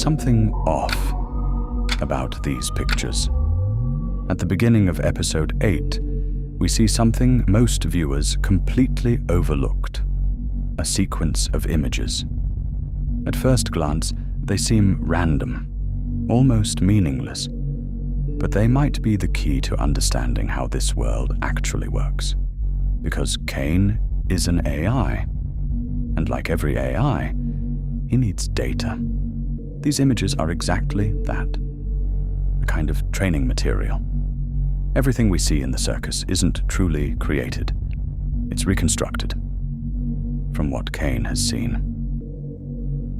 something off about these pictures. At the beginning of episode 8, we see something most viewers completely overlooked: a sequence of images. At first glance, they seem random, almost meaningless, but they might be the key to understanding how this world actually works. Because Caine is an AI, and like every AI, he needs data. These images are exactly that, a kind of training material. Everything we see in the circus isn't truly created. It's reconstructed from what Caine has seen.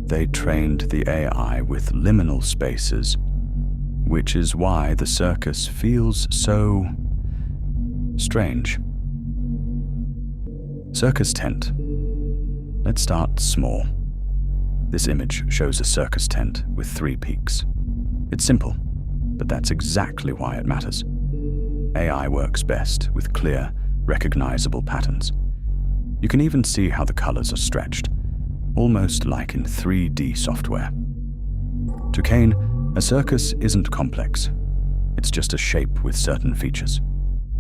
They trained the AI with liminal spaces, which is why the circus feels so strange. Circus tent. Let's start small. This image shows a circus tent with 3 peaks. It's simple, but that's exactly why it matters. AI works best with clear, recognizable patterns. You can even see how the colors are stretched, almost like in 3D software. To Caine, a circus isn't complex. It's just a shape with certain features.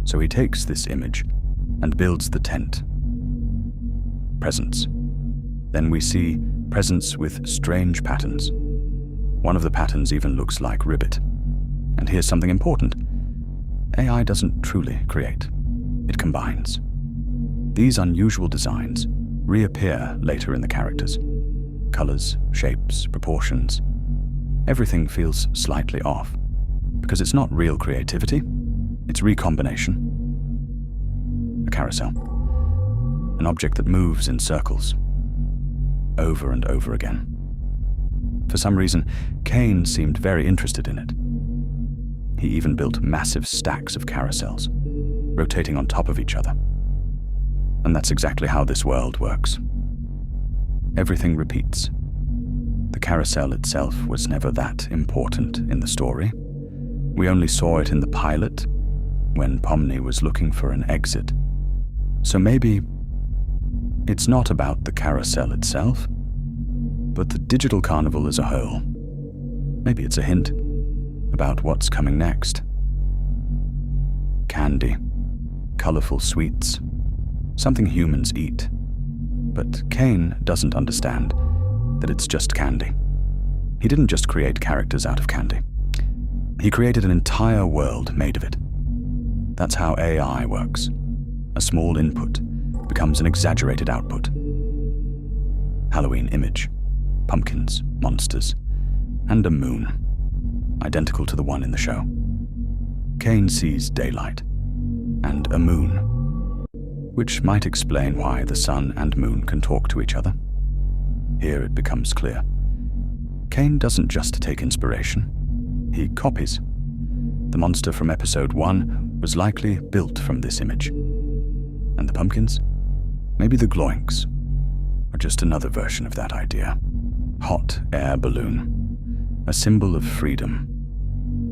So he takes this image and builds the tent. Presents. Then we see presents with strange patterns. One of the patterns even looks like ribbit. And here's something important. AI doesn't truly create. It combines. These unusual designs reappear later in the characters. Colors, shapes, proportions. Everything feels slightly off, because it's not real creativity, it's recombination. A carousel. An object that moves in circles, over and over again. For some reason, Caine seemed very interested in it. He even built massive stacks of carousels, rotating on top of each other. And that's exactly how this world works. Everything repeats. The carousel itself was never that important in the story. We only saw it in the pilot, when Pomni was looking for an exit. So maybe it's not about the carousel itself, but the digital carnival as a whole. Maybe it's a hint about what's coming next. Candy, colorful sweets, something humans eat. But Caine doesn't understand that it's just candy. He didn't just create characters out of candy. He created an entire world made of it. That's how AI works. A small input becomes an exaggerated output. Halloween image, pumpkins, monsters, and a moon, identical to the one in the show. Caine sees daylight and a moon, which might explain why the sun and moon can talk to each other. Here it becomes clear. Caine doesn't just take inspiration, he copies. The monster from episode 1 was likely built from this image. And the pumpkins? Maybe the gloinks are just another version of that idea. Hot air balloon, a symbol of freedom.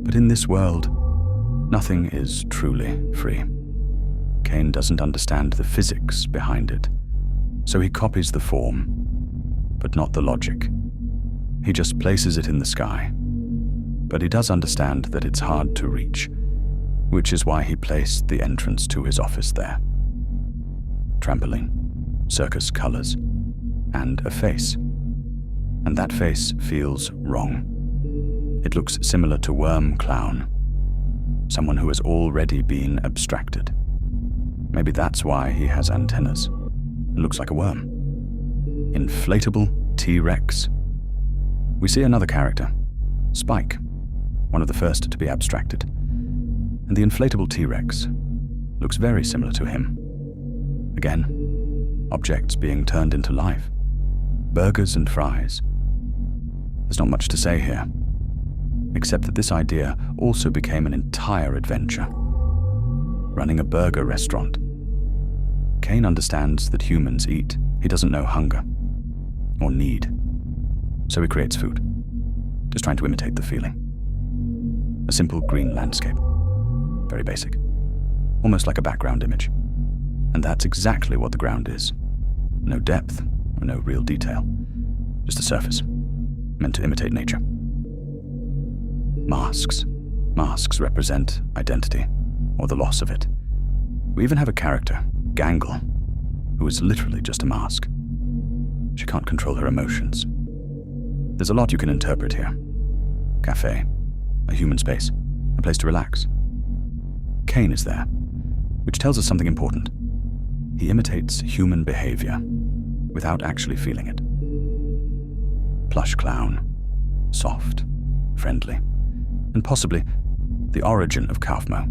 But in this world, nothing is truly free. Caine doesn't understand the physics behind it, so he copies the form, but not the logic. He just places it in the sky. But he does understand that it's hard to reach, which is why he placed the entrance to his office there. Trampoline, circus colors, and a face. And that face feels wrong. It looks similar to Worm Clown, someone who has already been abstracted. Maybe that's why he has antennas. It looks like a worm. Inflatable T-Rex. We see another character, Spike, one of the first to be abstracted. And the inflatable T-Rex looks very similar to him. Again, objects being turned into life. Burgers and fries. There's not much to say here, except that this idea also became an entire adventure. Running a burger restaurant. Caine understands that humans eat. He doesn't know hunger or need. So he creates food, just trying to imitate the feeling. A simple green landscape. Very basic. Almost like a background image. And that's exactly what the ground is. No depth or no real detail. Just a surface, meant to imitate nature. Masks. Masks represent identity, or the loss of it. We even have a character, Gangle, who is literally just a mask. She can't control her emotions. There's a lot you can interpret here. Cafe, a human space, a place to relax. Caine is there, which tells us something important. He imitates human behavior without actually feeling it. Plush clown, soft, friendly, and possibly the origin of Kaufmo.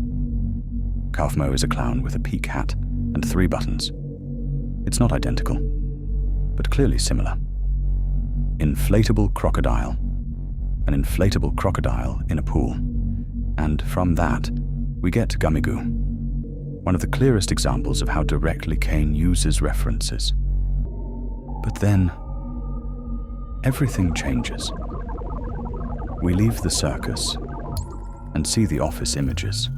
Kaufmo is a clown with a peak hat and 3 buttons. It's not identical, but clearly similar. Inflatable crocodile. An inflatable crocodile in a pool. And from that, we get Gummigoo, one of the clearest examples of how directly Caine uses references. But then, everything changes. We leave the circus and see the office images.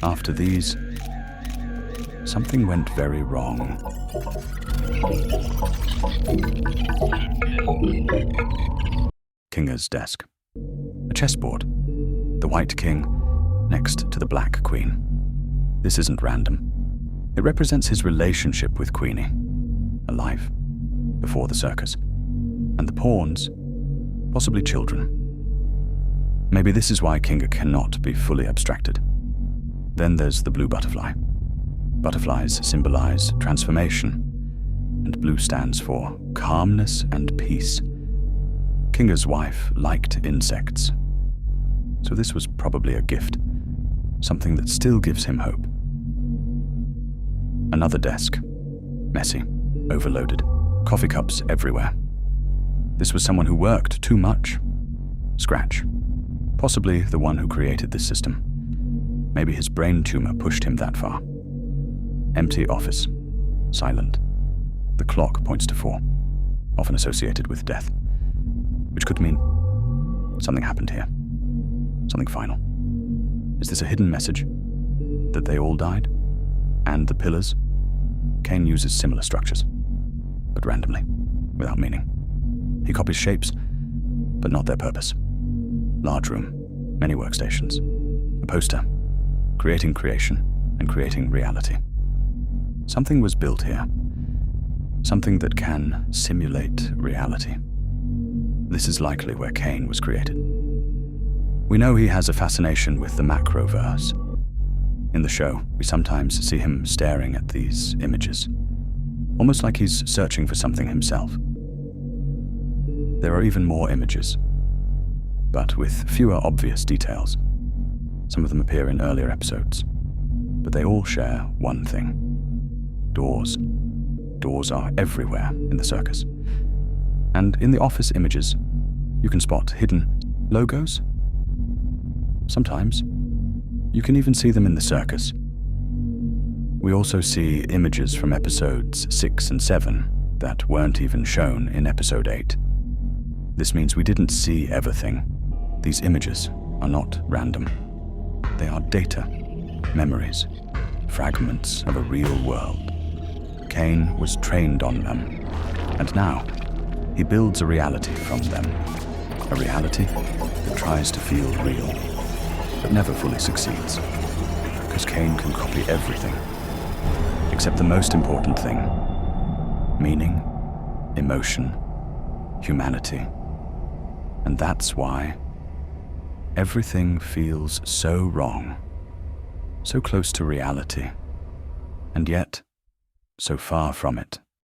After these, something went very wrong. Kinga's desk. A chessboard. The white king next to the black queen. This isn't random. It represents his relationship with Queenie, a life before the circus, and the pawns, possibly children. Maybe this is why Kinga cannot be fully abstracted. Then there's the blue butterfly. Butterflies symbolize transformation, and blue stands for calmness and peace. Kinga's wife liked insects, so this was probably a gift, something that still gives him hope. Another desk, messy, overloaded, coffee cups everywhere. This was someone who worked too much. Scratch, possibly the one who created this system. Maybe his brain tumor pushed him that far. Empty office, silent. The clock points to 4, often associated with death, which could mean something happened here, something final. Is this a hidden message? That they all died? And the pillars? Caine uses similar structures, but randomly, without meaning. He copies shapes, but not their purpose. Large room, many workstations, a poster, creating creation and creating reality. Something was built here, something that can simulate reality. This is likely where Caine was created. We know he has a fascination with the macroverse. In the show, we sometimes see him staring at these images, almost like he's searching for something himself. There are even more images, but with fewer obvious details. Some of them appear in earlier episodes, but they all share one thing. Doors. Doors are everywhere in the circus. And in the office images, you can spot hidden logos. Sometimes, you can even see them in the circus. We also see images from episodes 6 and 7 that weren't even shown in episode 8. This means we didn't see everything. These images are not random. They are data, memories, fragments of a real world. Caine was trained on them, and now he builds a reality from them. A reality that tries to feel real, but never fully succeeds. Because Caine can copy everything, except the most important thing: meaning, emotion, humanity. And that's why everything feels so wrong, so close to reality, and yet so far from it.